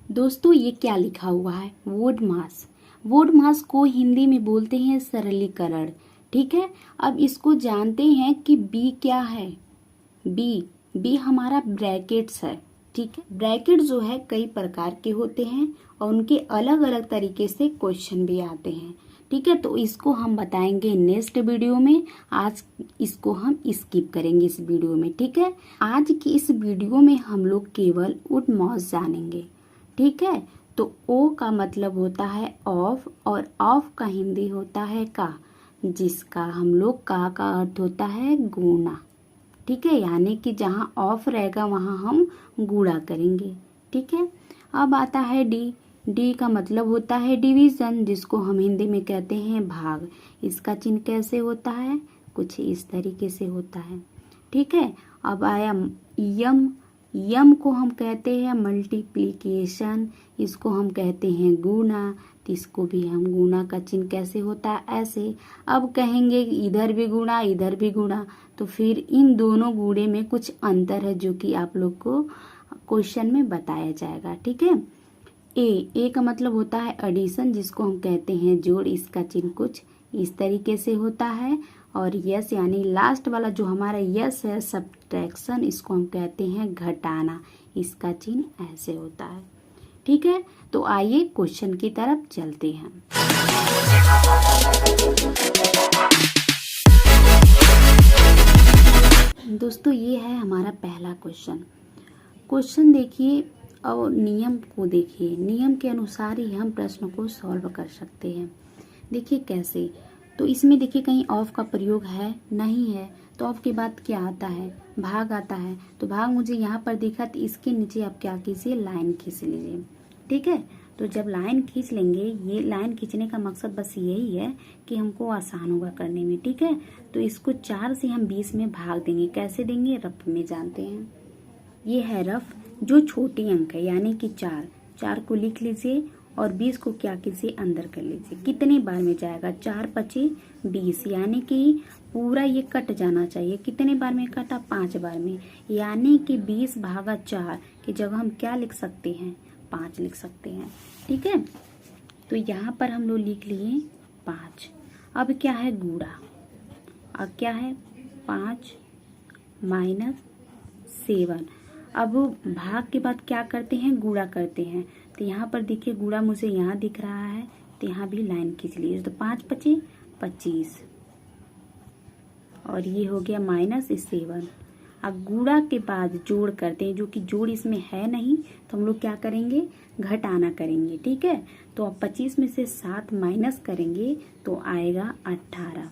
दोस्तों ये क्या लिखा हुआ है? Would mass. वुड मास को हिंदी में बोलते हैं सरलीकरण। ठीक है, अब इसको जानते हैं कि बी क्या है। बी हमारा ब्रैकेट्स है। ठीक है, ब्रैकेट जो है कई प्रकार के होते हैं और उनके अलग अलग तरीके से क्वेश्चन भी आते हैं। ठीक है, तो इसको हम बताएंगे नेक्स्ट वीडियो में। आज इसको हम स्किप करेंगे इस वीडियो में। ठीक है, आज की इस वीडियो में हम लोग केवल वुड मास जानेंगे। ठीक है, तो ओ का मतलब होता है ऑफ और ऑफ का हिंदी होता है का, जिसका हम लोग का अर्थ होता है गुना। ठीक है, यानी कि जहाँ ऑफ रहेगा वहाँ हम गुणा करेंगे। ठीक है, अब आता है डी। डी का मतलब होता है डिवीजन, जिसको हम हिंदी में कहते हैं भाग। इसका चिन्ह कैसे होता है? कुछ इस तरीके से होता है। ठीक है, अब आया यम। यम को हम कहते हैं मल्टीप्लिकेशन, इसको हम कहते हैं गुना। तो इसको भी हम गुना का चिन्ह कैसे होता है? ऐसे। अब कहेंगे इधर भी गुणा इधर भी गुणा, तो फिर इन दोनों गुणे में कुछ अंतर है जो कि आप लोग को क्वेश्चन में बताया जाएगा। ठीक है, ए का मतलब होता है एडिशन, जिसको हम कहते हैं जोड़। इसका चिन्ह कुछ इस तरीके से होता है। और यस यानी लास्ट वाला जो हमारा यस है सब्ट्रैक्शन, इसको हम कहते हैं घटाना। इसका चिन्ह ऐसे होता है। ठीक है, तो आइए क्वेश्चन की तरफ चलते हैं। दोस्तों ये है हमारा पहला क्वेश्चन। क्वेश्चन देखिए और नियम को देखिए। नियम के अनुसार ही हम प्रश्न को सॉल्व कर सकते हैं। देखिए कैसे, तो इसमें देखिए कहीं ऑफ का प्रयोग है नहीं है, तो ऑफ के बाद क्या आता है? भाग आता है। तो भाग मुझे यहाँ पर दिखा, तो इसके नीचे आप क्या कीजिए? लाइन खींच लीजिए। ठीक है, तो जब लाइन खींच लेंगे, ये लाइन खींचने का मकसद बस यही है कि हमको आसान होगा करने में। ठीक है, तो इसको 4 से हम 20 में भाग देंगे। कैसे देंगे? रफ में जानते हैं। ये है रफ, जो छोटी अंक है यानी कि 4 को लिख लीजिए और 20 को क्या कीजिए? अंदर कर लीजिए। कितने बार में जाएगा? 4 पचे 20, यानी कि पूरा ये कट जाना चाहिए। कितने बार में कटा? 5 बार में, यानी कि 20 भागा 4 की जगह हम क्या लिख सकते हैं? 5 लिख सकते हैं। ठीक है, तो यहाँ पर हम लोग लिख लिए 5। अब क्या है? गुणा। अब क्या है? 5 माइनस 7। अब भाग के बाद क्या करते हैं? गुणा करते हैं। तो यहाँ पर देखिए गुणा मुझे यहाँ दिख रहा है, तो यहाँ भी लाइन खींच लीजिए। तो 5 पचे 25 और ये हो गया माइनस 7। अब गुणा के बाद जोड़ करते हैं, जो कि जोड़ इसमें है नहीं, तो हम लोग क्या करेंगे? घटाना करेंगे। ठीक है, तो अब 25 में से 7 माइनस करेंगे तो आएगा 18।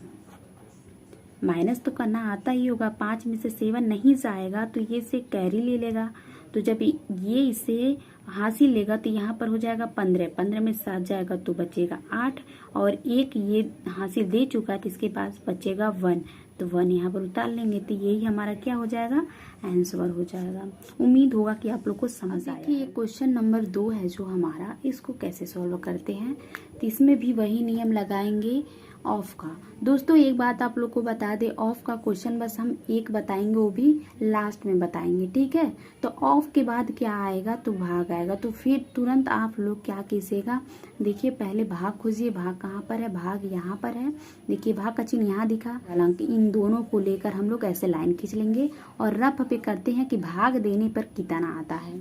माइनस तो करना आता ही होगा। 5 में से 7 नहीं जाएगा तो ये से कैरी ले लेगा। तो जब ये इसे हासिल लेगा तो यहाँ पर हो जाएगा 15। 15 में 7 जाएगा तो बचेगा 8 और 1 ये हासिल दे चुका है, तो इसके पास बचेगा 1। तो 1 यहाँ पर उतार लेंगे, तो यही हमारा क्या हो जाएगा? आंसर हो जाएगा। उम्मीद होगा कि आप लोग को समझ आया। देखिए ये क्वेश्चन नंबर 2 है जो हमारा, इसको कैसे सॉल्व करते हैं? तो इसमें भी वही नियम लगाएंगे ऑफ का। दोस्तों एक बात आप लोग को बता दे, ऑफ का क्वेश्चन बस हम एक बताएंगे, वो भी लास्ट में बताएंगे। ठीक है, तो ऑफ के बाद क्या आएगा? तो भाग आएगा। तो फिर तुरंत आप लोग क्या कीजिएगा? देखिए पहले भाग खोजिए। भाग कहाँ पर है? भाग यहाँ पर है। देखिए भाग का चिन्ह यहाँ दिखा। हालांकि इन दोनों को लेकर हम लोग ऐसे लाइन खींच लेंगे और रफ पे करते हैं कि भाग देने पर कितना आता है।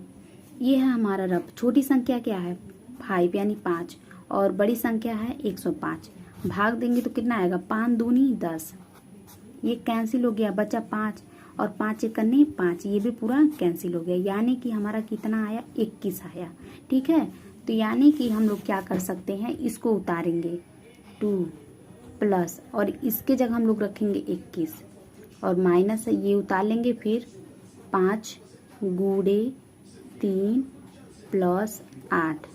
ये है हमारा रफ। छोटी संख्या क्या है? 5 यानी 5 और बड़ी संख्या है 105। भाग देंगे तो कितना आएगा? 5 दूनी 10। ये कैंसिल हो गया, बचा 5 और 5 एक करने 5, ये भी पूरा कैंसिल हो गया, यानी कि हमारा कितना आया? 21 आया। ठीक है, तो यानी कि हम लोग क्या कर सकते हैं? इसको उतारेंगे 2 प्लस और इसके जगह हम लोग रखेंगे 21 और माइनस है, ये उतार लेंगे। फिर 5 गुणे 3 प्लस 8।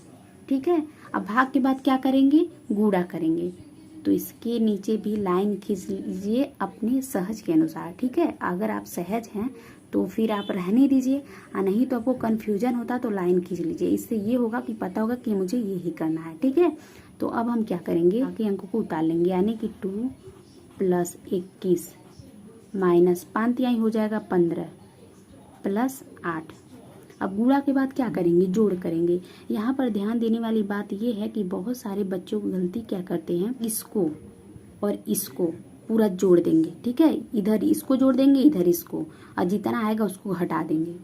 ठीक है, अब भाग के बाद क्या करेंगे? गुणा करेंगे। तो इसके नीचे भी लाइन खींच लीजिए अपने सहज के अनुसार। ठीक है, अगर आप सहज हैं तो फिर आप रहने दीजिए, और नहीं तो आपको कंफ्यूजन होता तो लाइन खींच लीजिए। इससे ये होगा कि पता होगा कि मुझे ये ही करना है। ठीक है, तो अब हम क्या करेंगे? बाकी अंकों को उतार लेंगे, यानी कि 2 प्लस 21 माइनस 5 यहाँ हो जाएगा 15 प्लस 8। अब गुणा के बाद क्या करेंगे, जोड़ करेंगे। यहाँ पर ध्यान देने वाली बात ये है कि बहुत सारे बच्चों को गलती क्या करते हैं, इसको और इसको पूरा जोड़ देंगे, ठीक है, इधर इसको जोड़ देंगे, इधर इसको, और जितना आएगा उसको हटा देंगे।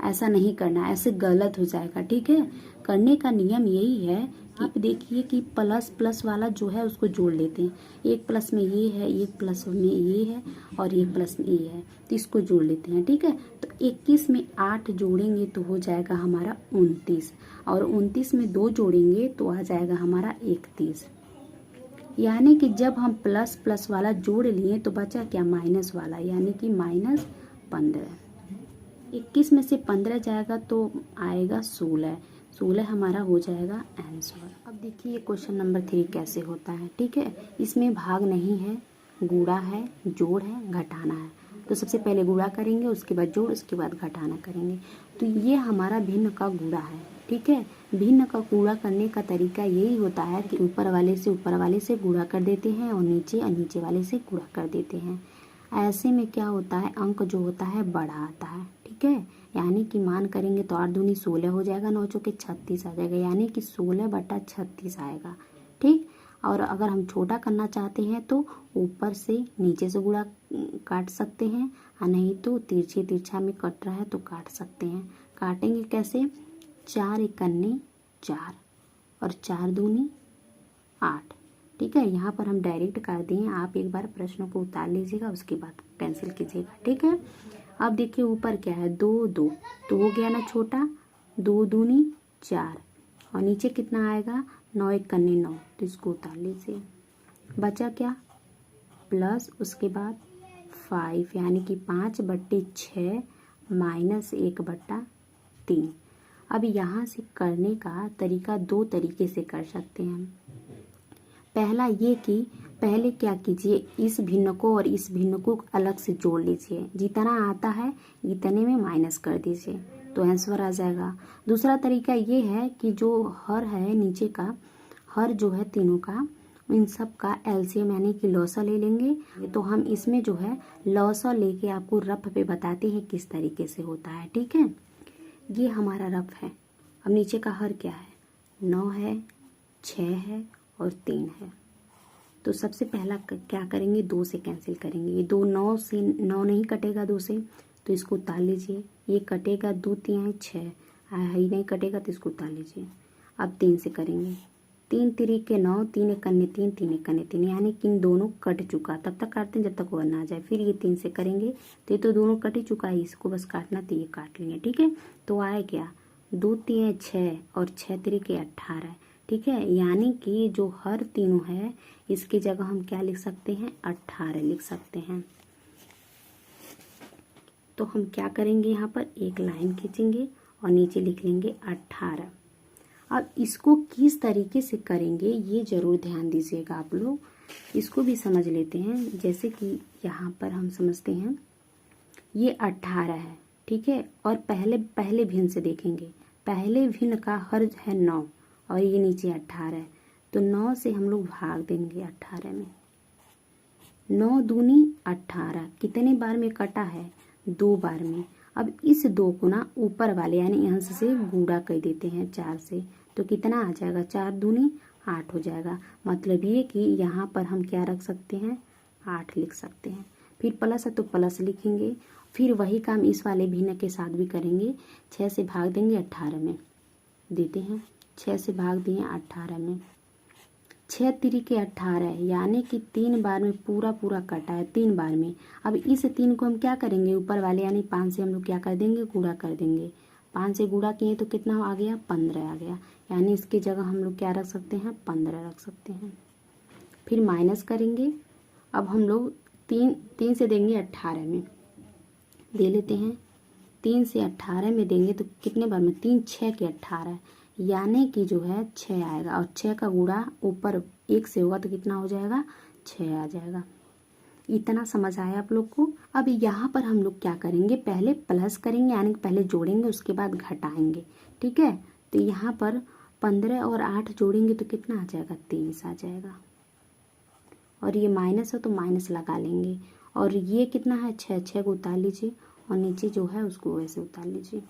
ऐसा नहीं करना, ऐसे गलत हो जाएगा, ठीक है। करने का नियम यही है कि आप देखिए कि प्लस प्लस वाला जो है उसको जोड़ लेते हैं। एक प्लस में ये है, एक प्लस में ये है, और एक प्लस में ये है, तो इसको जोड़ लेते हैं, ठीक है। तो 21 में 8 जोड़ेंगे तो हो जाएगा हमारा 29, और 29 में 2 जोड़ेंगे तो आ जाएगा हमारा 31। यानी कि जब हम प्लस प्लस वाला जोड़ लिए तो बचा क्या, माइनस वाला, यानी कि -15। 21 में से 15 जाएगा तो आएगा 16। 16 हमारा हो जाएगा आंसर। अब देखिए क्वेश्चन नंबर 3 कैसे होता है, ठीक है। इसमें भाग नहीं है, गुणा है, जोड़ है, घटाना है। तो सबसे पहले गुणा करेंगे, उसके बाद जोड़, उसके बाद घटाना करेंगे। तो ये हमारा भिन्न का गुणा है, ठीक है। भिन्न का गुणा करने का तरीका यही होता है कि ऊपर वाले से गुणा कर देते हैं और नीचे वाले से गुणा कर देते हैं। ऐसे में क्या होता है, अंक जो होता है बड़ा आता है, ठीक है। यानी कि मान करेंगे तो 8 दूनी 16 हो जाएगा, 9 चौके 36 आ जाएगा, यानी कि 16/36 आएगा, ठीक। और अगर हम छोटा करना चाहते हैं तो ऊपर से नीचे से गुणा काट सकते हैं, और नहीं तो तिरछा में कट रहा है तो काट सकते हैं। काटेंगे कैसे, 4 एकन्ने 4 और 4 दूनी 8, ठीक है। यहाँ पर हम डायरेक्ट कर दिए, आप एक बार प्रश्नों को उतार लीजिएगा, उसके बाद कैंसिल कीजिएगा, ठीक है। अब देखिए ऊपर क्या है, 2 2 तो हो गया ना छोटा, 2 दूनी 4, और नीचे कितना आएगा, 9 एकन्ने 9, तो इसको उतार लीजिए। बचा क्या, प्लस उसके बाद 5, यानी कि 5/6 -1/3। अब यहाँ से करने का तरीका 2 तरीके से कर सकते हैं। पहला ये कि पहले क्या कीजिए, इस भिन्न को और इस भिन्न को अलग से जोड़ लीजिए, जितना आता है इतने में माइनस कर दीजिए तो आंसर आ जाएगा। दूसरा तरीका ये है कि जो हर है नीचे का, हर जो है तीनों का, इन सब का एलसीएम यानी कि लॉसा ले लेंगे। तो हम इसमें जो है लॉसा लेके आपको रफ पे बताते हैं किस तरीके से होता है, ठीक है। ये हमारा रफ है। अब नीचे का हर क्या है, 9 है, 6 है और 3 है। तो सबसे पहला क्या करेंगे, 2 से कैंसिल करेंगे। ये 2 9 से 9 नहीं कटेगा 2 से, तो इसको उतार लीजिए। ये कटेगा 2 3 6, ही नहीं कटेगा तो इसको उतार लीजिए। अब 3 से करेंगे, 3 3 के 9, 3 एकन्ने 3, 3 एकन्ने 3, यानी कि इन दोनों कट चुका। तब तक काटते हैं जब तक 1 ना आ जाए। फिर ये 3 से करेंगे तो ये तो दोनों कट ही चुका है, इसको बस काटना, तो ये काट लेंगे, ठीक है। तो आए क्या, 2 3 6 और 6 3 के 18, ठीक है। यानी कि जो हर तीनों है इसकी जगह हम क्या लिख सकते हैं, 18 लिख सकते हैं। तो हम क्या करेंगे, यहाँ पर एक लाइन खींचेंगे और नीचे लिख लेंगे 18। अब इसको किस तरीके से करेंगे ये जरूर ध्यान दीजिएगा आप लोग, इसको भी समझ लेते हैं। जैसे कि यहाँ पर हम समझते हैं ये 18 है, ठीक है। और पहले भिन्न से देखेंगे, पहले भिन्न का हर है 9 और ये नीचे 18 है, तो 9 से हम लोग भाग देंगे 18 में। 9 दूनी 18, कितने बार में कटा है, 2 बार में। अब इस 2 को ना ऊपर वाले यानी अंश से गुणा कर देते हैं 4 से, तो कितना आ जाएगा, 4 दूनी 8 हो जाएगा। मतलब ये कि यहाँ पर हम क्या रख सकते हैं, 8 लिख सकते हैं। फिर प्लस है तो प्लस लिखेंगे। फिर वही काम इस वाले भिन्न के साथ भी करेंगे। 6 से भाग देंगे 18 में, देते हैं 6 से भाग दिए 18 में, 6 3 के 18, यानी कि 3 बार में पूरा कटा है, 3 बार में। अब इस 3 को हम क्या करेंगे, ऊपर वाले यानी 5 से हम लोग क्या कर देंगे, गुणा कर देंगे। 5 से गुणा किए तो कितना आ गया, 15 आ गया, यानी इसकी जगह हम लोग क्या रख सकते हैं, 15 रख सकते हैं। फिर माइनस करेंगे। अब हम लोग 3 से देंगे 18 में, दे लेते हैं। 3 से 18 में देंगे तो कितने बार में, 3 6 के 18, यानी कि जो है 6 आएगा, और 6 का गुणा ऊपर 1 से होगा तो कितना हो जाएगा, 6 आ जाएगा। इतना समझ आया आप लोग को। अब यहाँ पर हम लोग क्या करेंगे, पहले प्लस करेंगे यानी कि पहले जोड़ेंगे उसके बाद घटाएंगे, ठीक है। तो यहाँ पर 15 और 8 जोड़ेंगे तो कितना आ जाएगा, 23 आ जाएगा। और ये माइनस है तो माइनस लगा लेंगे। और ये कितना है, 6 को उतार लीजिए और नीचे जो है उसको वैसे उतार लीजिए।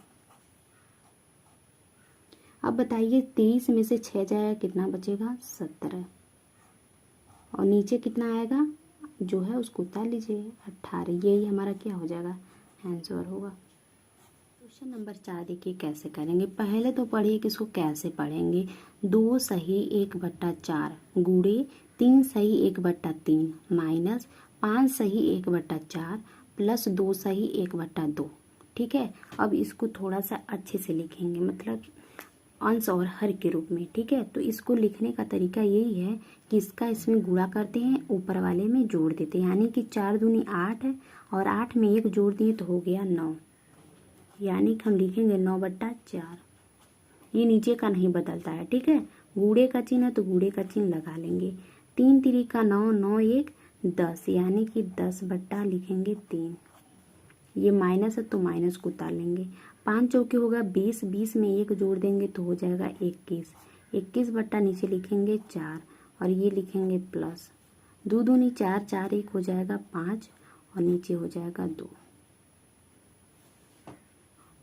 अब बताइए 23 में से 6 जाएगा कितना बचेगा 17, और नीचे कितना आएगा जो है उसको उतार लीजिए 18। यही हमारा क्या हो जाएगा आंसर होगा। क्वेश्चन नंबर 4 देखिए कैसे करेंगे। पहले तो पढ़िए कि इसको कैसे पढ़ेंगे। 2 सही 1/4 गुणे 3 सही 1/3 माइनस 5 सही 1/4 प्लस 2 सही 1/2। ठीक है, अब इसको थोड़ा सा अच्छे से लिखेंगे, मतलब अंश और हर के रूप में। ठीक है, तो इसको लिखने का तरीका यही है कि इसका इसमें गुणा करते हैं, ऊपर वाले में जोड़ देते हैं, यानी कि 4 दूनी 8 है और 8 में 1 जोड़ दिए तो हो गया 9, यानी कि हम लिखेंगे 9/4। ये नीचे का नहीं बदलता है। ठीक है, गुणे का चिन्ह है तो गुणे का चिन्ह लगा लेंगे। 3 3 का 9, 9 1 10, यानी कि 10 लिखेंगे 3। ये माइनस है तो माइनस को उतार लेंगे। 5 चौके होगा 20, 20 में 1 जोड़ देंगे तो हो जाएगा 21, 21 नीचे लिखेंगे 4 और ये लिखेंगे प्लस 2 दूनी 4, 4 1 हो जाएगा 5 और नीचे हो जाएगा 2।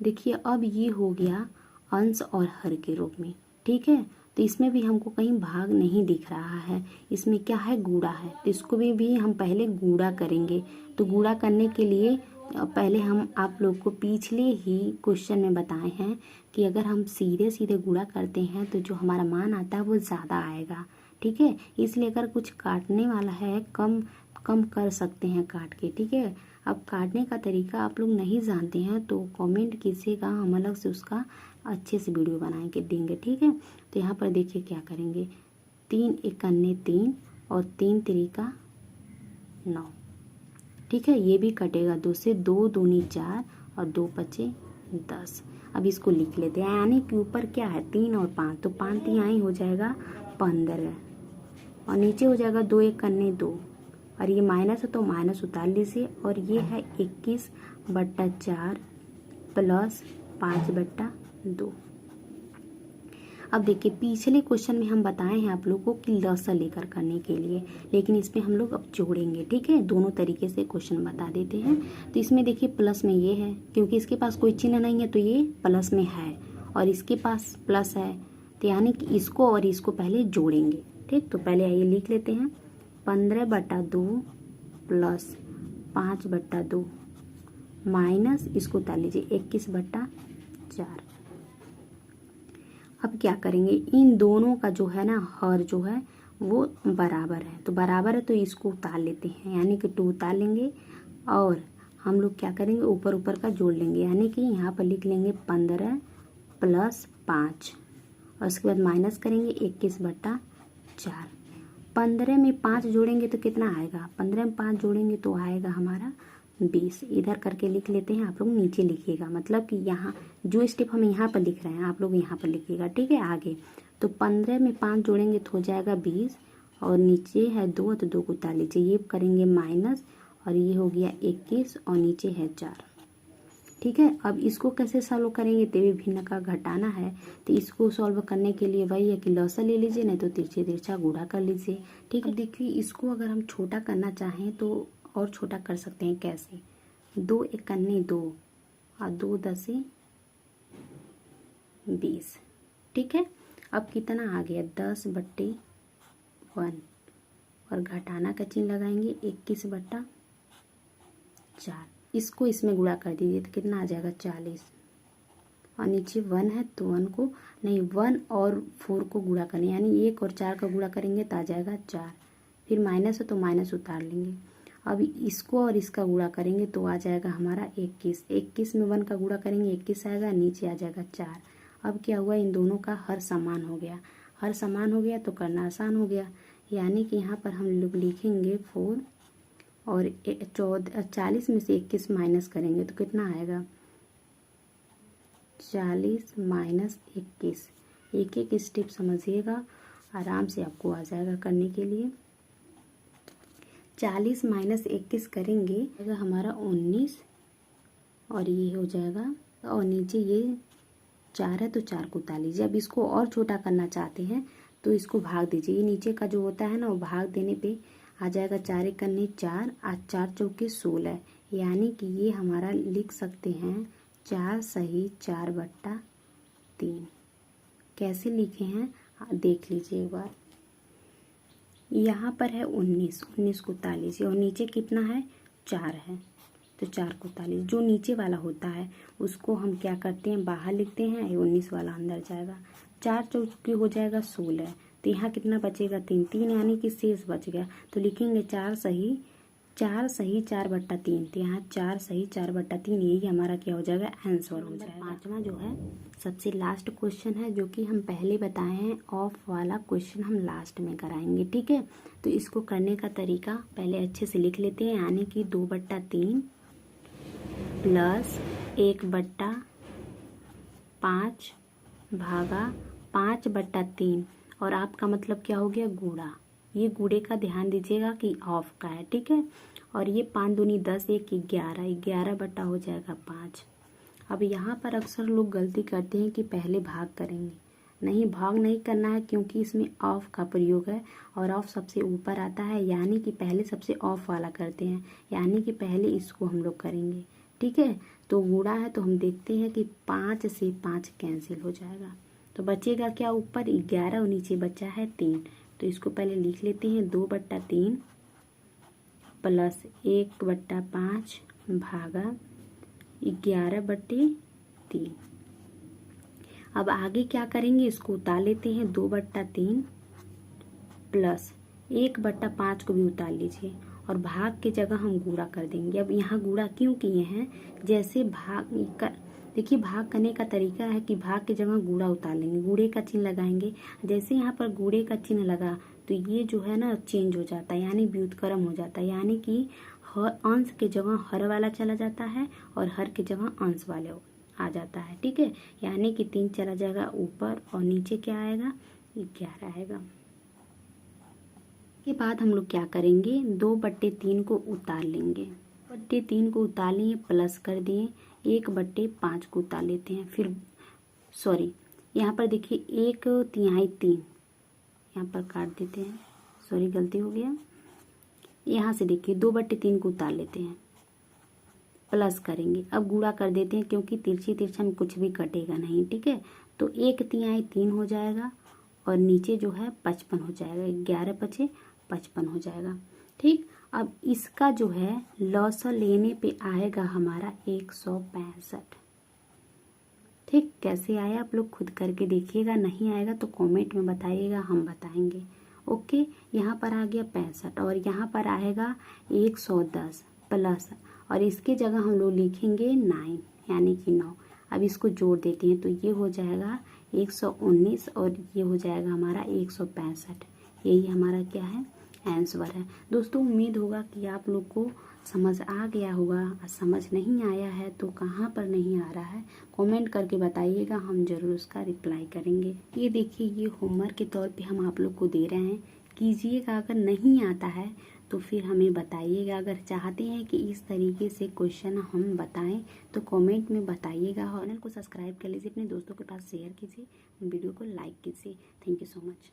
देखिए अब ये हो गया अंश और हर के रूप में। ठीक है, तो इसमें भी हमको कहीं भाग नहीं दिख रहा है, इसमें क्या है गुणा है, तो इसको भी हम पहले गुणा करेंगे। तो गुणा करने के लिए पहले हम आप लोग को पिछले ही क्वेश्चन में बताए हैं कि अगर हम सीधे सीधे गुणा करते हैं तो जो हमारा मान आता है वो ज़्यादा आएगा। ठीक है, इसलिए अगर कुछ काटने वाला है कम कम कर सकते हैं काट के। ठीक है, अब काटने का तरीका आप लोग नहीं जानते हैं तो कमेंट कीजिएगा, हम अलग से उसका अच्छे से वीडियो बना के देंगे। ठीक है, तो यहाँ पर देखिए क्या करेंगे। 3 1 3 और 3 3 का 9। ठीक है, ये भी कटेगा 2 से, 2 दूनी 4 और 2 बचे 10। अब इसको लिख लेते हैं, यानी कि ऊपर क्या है 3 और 5, तो 5 3 हो जाएगा 15 और नीचे हो जाएगा 2 1 2 और ये माइनस है तो माइनस उतार लीजिए और ये है 21/4 प्लस 5/2। अब देखिए पिछले क्वेश्चन में हम बताए हैं आप लोगों को कि लसा लेकर करने के लिए, लेकिन इसमें हम लोग अब जोड़ेंगे। ठीक है, दोनों तरीके से क्वेश्चन बता देते हैं। तो इसमें देखिए प्लस में ये है, क्योंकि इसके पास कोई चिन्ह नहीं है तो ये प्लस में है और इसके पास प्लस है, तो यानी कि इसको और इसको पहले जोड़ेंगे। ठीक, तो पहले आइए लिख लेते हैं 15/2 प्लस 5/2 माइनस इसको उतार लीजिए 21/4। अब क्या करेंगे, इन दोनों का जो है ना हर जो है वो बराबर है, तो बराबर है तो इसको उतार लेते हैं, यानी कि 2 उतार लेंगे और हम लोग क्या करेंगे ऊपर ऊपर का जोड़ लेंगे, यानी कि यहाँ पर लिख लेंगे 15 प्लस 5 और उसके बाद माइनस करेंगे 21/4। 15 में 5 जोड़ेंगे तो कितना आएगा, 15 में 5 जोड़ेंगे तो आएगा हमारा 20। इधर करके लिख लेते हैं, आप लोग नीचे लिखिएगा, मतलब कि यहाँ जो स्टेप हम यहाँ पर लिख रहे हैं आप लोग यहाँ पर लिखिएगा। ठीक है, आगे तो 15 में 5 जोड़ेंगे तो हो जाएगा 20 और नीचे है 2 तो 2 को उतार लीजिए, ये करेंगे माइनस और ये हो गया 21 और नीचे है 4। ठीक है, अब इसको कैसे सॉल्व करेंगे, तेवी भिन्न का घटाना है, तो इसको सॉल्व करने के लिए वही है कि लसा ले लीजिए, नहीं तो तिरछे तिरछा गुणा कर लीजिए। ठीक है, देखिए इसको अगर हम छोटा करना चाहें तो और छोटा कर सकते हैं। कैसे, 2 1 2 और 2 10 20। ठीक है, अब कितना आ गया 10/1 और घटाना का चिन्ह लगाएंगे 21/4। इसको इसमें गुणा कर दीजिए तो कितना आ जाएगा 40 और नीचे 1 है तो 1 को नहीं 1 और 4 को गुणा करें, यानी 1 और 4 का गुणा करेंगे तो आ जाएगा 4। फिर माइनस है तो माइनस उतार लेंगे। अब इसको और इसका गुणा करेंगे तो आ जाएगा हमारा 21। 21 में 1 का गुणा करेंगे 21 आएगा, नीचे आ जाएगा 4। अब क्या हुआ, इन दोनों का हर समान हो गया। हर समान हो गया तो करना आसान हो गया, यानी कि यहाँ पर हम लोग लिखेंगे 4 और 40 में से 21 माइनस करेंगे तो कितना आएगा 40 माइनस 21। एक एक स्टेप समझिएगा, आराम से आपको आ जाएगा करने के लिए। 40 माइनस 21 करेंगे अगर हमारा 19 और ये हो जाएगा और नीचे ये 4 है तो 4 को उतार लीजिए। अब इसको और छोटा करना चाहते हैं तो इसको भाग दीजिए, ये नीचे का जो होता है ना वो भाग देने पे आ जाएगा 4 1 4 और 4 चौके 16, यानी कि ये हमारा लिख सकते हैं 4 सही 4/3। कैसे लिखे हैं देख लीजिए एक बार। यहाँ पर है 19 को उतार लीजिए और नीचे कितना है 4 है, तो 4 को उतार लीजिए। जो नीचे वाला होता है उसको हम क्या करते हैं बाहर लिखते हैं, 19 वाला अंदर जाएगा। 4 चौके हो जाएगा 16, तो यहाँ कितना बचेगा 3 यानी कि शेष बच गया। तो लिखेंगे 4 सही 4/3, तो यहाँ 4 सही 4/3, यही हमारा क्या हो जाएगा आंसर हो जाएगा। 5वां जो है सबसे लास्ट क्वेश्चन है, जो कि हम पहले बताए हैं ऑफ वाला क्वेश्चन हम लास्ट में कराएंगे, ठीक है। तो इसको करने का तरीका पहले अच्छे से लिख लेते हैं, यानी कि 2/3 प्लस 1/5 भागा 5/3, और आपका मतलब क्या हो गया गुणा। ये गुणे का ध्यान दीजिएगा कि ऑफ का है, ठीक है। और ये 5 दूनी 10, 1 11 बटा हो जाएगा 5। अब यहाँ पर अक्सर लोग गलती करते हैं कि पहले भाग करेंगे, नहीं भाग नहीं करना है, क्योंकि इसमें ऑफ का प्रयोग है और ऑफ सबसे ऊपर आता है, यानी कि पहले सबसे ऑफ वाला करते हैं, यानी कि पहले इसको हम लोग करेंगे, ठीक है। तो गुणा है तो हम देखते हैं कि 5 से 5 कैंसिल हो जाएगा, तो बचेगा क्या ऊपर 11 और नीचे बचा है 3। तो इसको पहले लिख लेते हैं 2/3 प्लस 1/5 भागा 11/3। अब आगे क्या करेंगे, इसको उतार लेते हैं 2/3 प्लस 1/5 को भी उतार लीजिए और भाग की जगह हम गुणा कर देंगे। अब यहाँ गुणा क्यों किए हैं, जैसे देखिए भाग करने का तरीका है कि भाग की जगह गुणा उतार लेंगे, गुणे का चिन्ह लगाएंगे। जैसे यहाँ पर गुणे का चिन्ह लगा तो ये जो है ना चेंज हो जाता है, यानी व्युत्क्रम हो जाता है, यानी कि अंश के जगह हर वाला चला जाता है और हर के जगह अंश वाले आ जाता है, ठीक है। यानी कि 3 चला जाएगा ऊपर और नीचे क्या आएगा 11 आएगा। के बाद हम लोग क्या करेंगे 2/3 को उतार लेंगे, 2/3 को उतार लिए प्लस कर दिए, 1/5 को उतार लेते हैं, फिर सॉरी यहाँ पर देखिए 1/3 3 यहाँ पर काट देते हैं, सॉरी गलती हो गया। यहाँ से देखिए 2/3 को उतार लेते हैं, प्लस करेंगे, अब गुणा कर देते हैं क्योंकि तिरछी तिरछा में कुछ भी कटेगा नहीं, ठीक है। तो 1/3 3 हो जाएगा और नीचे जो है 55 हो जाएगा, 11 × 55 हो जाएगा, ठीक। अब इसका जो है लॉस लेने पे आएगा हमारा 165, ठीक। कैसे आया आप लोग खुद करके देखिएगा, नहीं आएगा तो कमेंट में बताइएगा, हम बताएंगे, ओके। यहाँ पर आ गया 65 और यहाँ पर आएगा 110 प्लस, और इसके जगह हम लोग लिखेंगे 9 यानी कि 9। अब इसको जोड़ देते हैं तो ये हो जाएगा 119 और ये हो जाएगा हमारा 165, यही हमारा क्या है आंसर है। दोस्तों उम्मीद होगा कि आप लोग को समझ आ गया होगा, समझ नहीं आया है तो कहाँ पर नहीं आ रहा है कमेंट करके बताइएगा, हम जरूर उसका रिप्लाई करेंगे। ये देखिए ये होमवर्क के तौर पे हम आप लोग को दे रहे हैं, कीजिएगा। अगर नहीं आता है तो फिर हमें बताइएगा। अगर चाहते हैं कि इस तरीके से क्वेश्चन हम बताएं तो कमेंट में बताइएगा। चैनल को सब्सक्राइब कर लीजिए, अपने दोस्तों के पास शेयर कीजिए, वीडियो को लाइक कीजिए। Thank you so much.